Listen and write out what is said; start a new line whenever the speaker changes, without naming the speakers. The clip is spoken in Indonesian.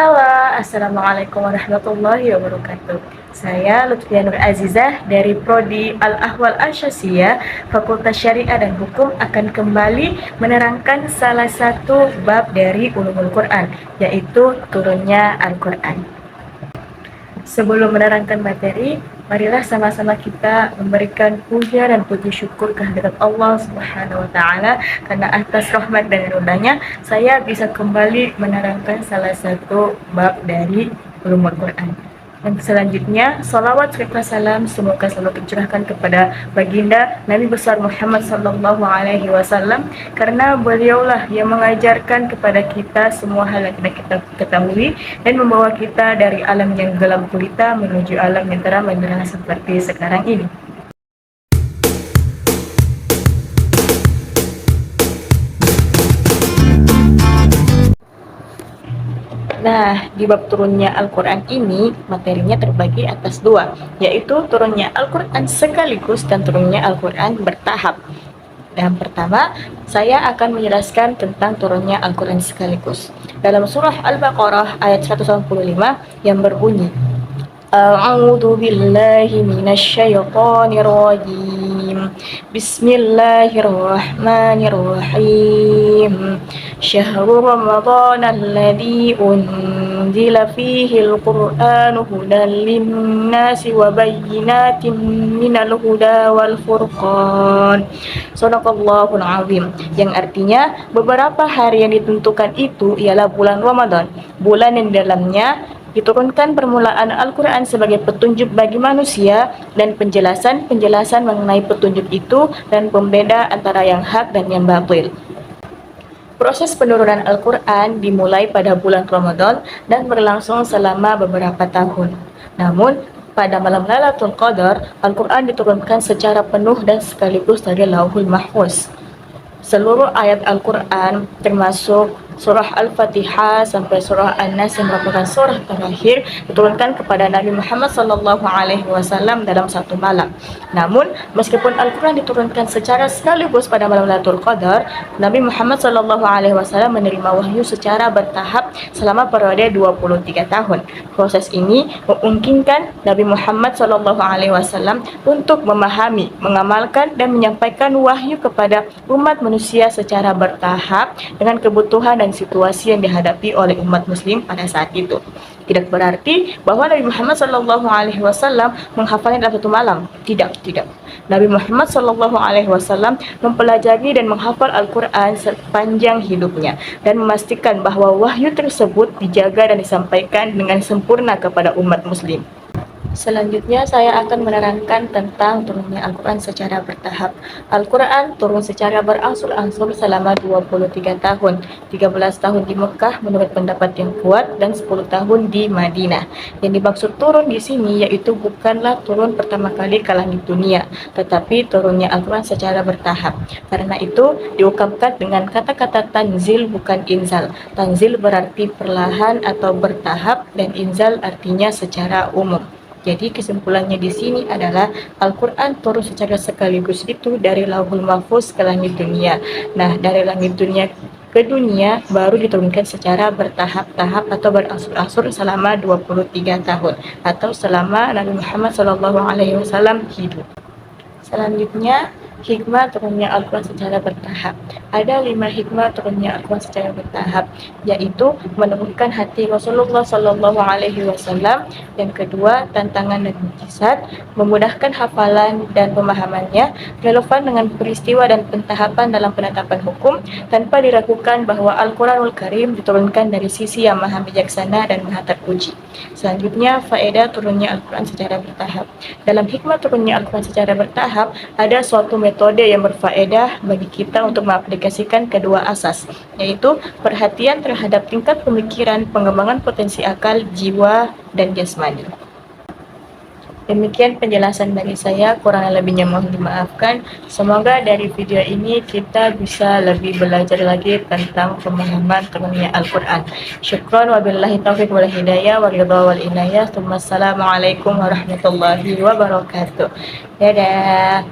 Halo, Assalamualaikum warahmatullahi wabarakatuh. Saya Lutfia Nur Azizah dari Prodi Al-Ahwal Al-Syasiyah, Fakultas Syariah dan Hukum akan kembali menerangkan salah satu bab dari Ulumul Quran, yaitu turunnya Al-Quran. Sebelum menerangkan materi, marilah sama-sama kita memberikan puja dan puji syukur kehadirat Allah Subhanahu wa taala karena atas rahmat dan karunia-Nya saya bisa kembali menerangkan salah satu bab dari Ulumul Quran. Dan selanjutnya, salawat serta salam semoga selalu tercurahkan kepada baginda Nabi besar Muhammad sallallahu alaihi wasallam, karena beliaulah yang mengajarkan kepada kita semua hal yang kita ketahui dan membawa kita dari alam yang gelap gulita menuju alam yang terang benderang seperti sekarang ini. Nah, di bab turunnya Al-Quran ini, materinya terbagi atas dua, yaitu turunnya Al-Quran sekaligus dan turunnya Al-Quran bertahap. Yang pertama, saya akan menjelaskan tentang turunnya Al-Quran sekaligus. Dalam surah Al-Baqarah ayat 185 yang berbunyi, A'udzu billahi minasyaitonir rajim. Bismillahirrahmanirrahim. Syahrul Ramadan alladzi unzila fihi al-Qur'anu hudan lin-nasi wa bayyinatin minal huda wal furqan. Shadaqallahul azim. Yang artinya beberapa hari yang ditentukan itu ialah bulan Ramadan, bulan yang dalamnya diturunkan permulaan Al-Quran sebagai petunjuk bagi manusia dan penjelasan-penjelasan mengenai petunjuk itu dan pembeda antara yang hak dan yang batil. Proses penurunan Al-Quran dimulai pada bulan Ramadan dan berlangsung selama beberapa tahun. Namun, pada malam Lailatul Qadar, Al-Quran diturunkan secara penuh dan sekaligus dari Lauhul Mahfuz. Seluruh ayat Al-Quran termasuk surah Al-Fatihah sampai surah An-Nas yang merupakan surah terakhir diturunkan kepada Nabi Muhammad SAW dalam satu malam. Namun, meskipun Al-Quran diturunkan secara sekaligus pada malam Lailatul Qadar, Nabi Muhammad SAW menerima wahyu secara bertahap selama periode 23 tahun. Proses ini memungkinkan Nabi Muhammad SAW untuk memahami, mengamalkan, dan menyampaikan wahyu kepada umat manusia secara bertahap dengan kebutuhan dan situasi yang dihadapi oleh umat muslim pada saat itu. Tidak berarti bahwa Nabi Muhammad SAW menghafalnya dalam satu malam. Tidak. Nabi Muhammad SAW mempelajari dan menghafal Al-Quran sepanjang hidupnya dan memastikan bahwa wahyu tersebut dijaga dan disampaikan dengan sempurna kepada umat muslim. Selanjutnya saya akan menerangkan tentang turunnya Al-Quran secara bertahap. Al-Quran turun secara berangsur-angsur selama 23 tahun, 13 tahun di Mekah menurut pendapat yang kuat dan 10 tahun di Madinah. Yang dimaksud turun di sini yaitu bukanlah turun pertama kali ke langit dunia, tetapi turunnya Al-Quran secara bertahap. Karena itu diungkapkan dengan kata-kata tanzil bukan inzal. Tanzil berarti perlahan atau bertahap dan inzal artinya secara umum. Jadi kesimpulannya di sini adalah Al-Quran turun secara sekaligus itu dari Lauhul Mahfuz ke langit dunia. Nah, dari langit dunia ke dunia baru diturunkan secara bertahap-tahap atau berangsur-angsur selama 23 tahun atau selama Nabi Muhammad SAW hidup. Selanjutnya, hikmah turunnya Al-Quran secara bertahap. Ada 5 hikmah turunnya Al-Quran secara bertahap, yaitu menumbuhkan hati Rasulullah SAW. Yang kedua, tantangan dan mukjizat, memudahkan hafalan dan pemahamannya, relevan dengan peristiwa dan pentahapan dalam penetapan hukum, tanpa diragukan bahwa Al-Quranul Karim diturunkan dari sisi yang maha bijaksana dan maha terpuji. Selanjutnya, faedah turunnya Al-Quran secara bertahap. Dalam hikmah turunnya Al-Quran secara bertahap, ada suatu metode yang berfaedah bagi kita untuk mengaplikasikan kedua asas, yaitu perhatian terhadap tingkat pemikiran, pengembangan potensi akal, jiwa, dan jasmani. Demikian penjelasan dari saya, kurang lebihnya mohon dimaafkan. Semoga dari video ini kita bisa lebih belajar lagi tentang pemahaman turunnya Al-Quran. Syukran wabillahi taufiq wal hidayah wa ridha wal inayah. Assalamualaikum warahmatullahi wabarakatuh. Dadah.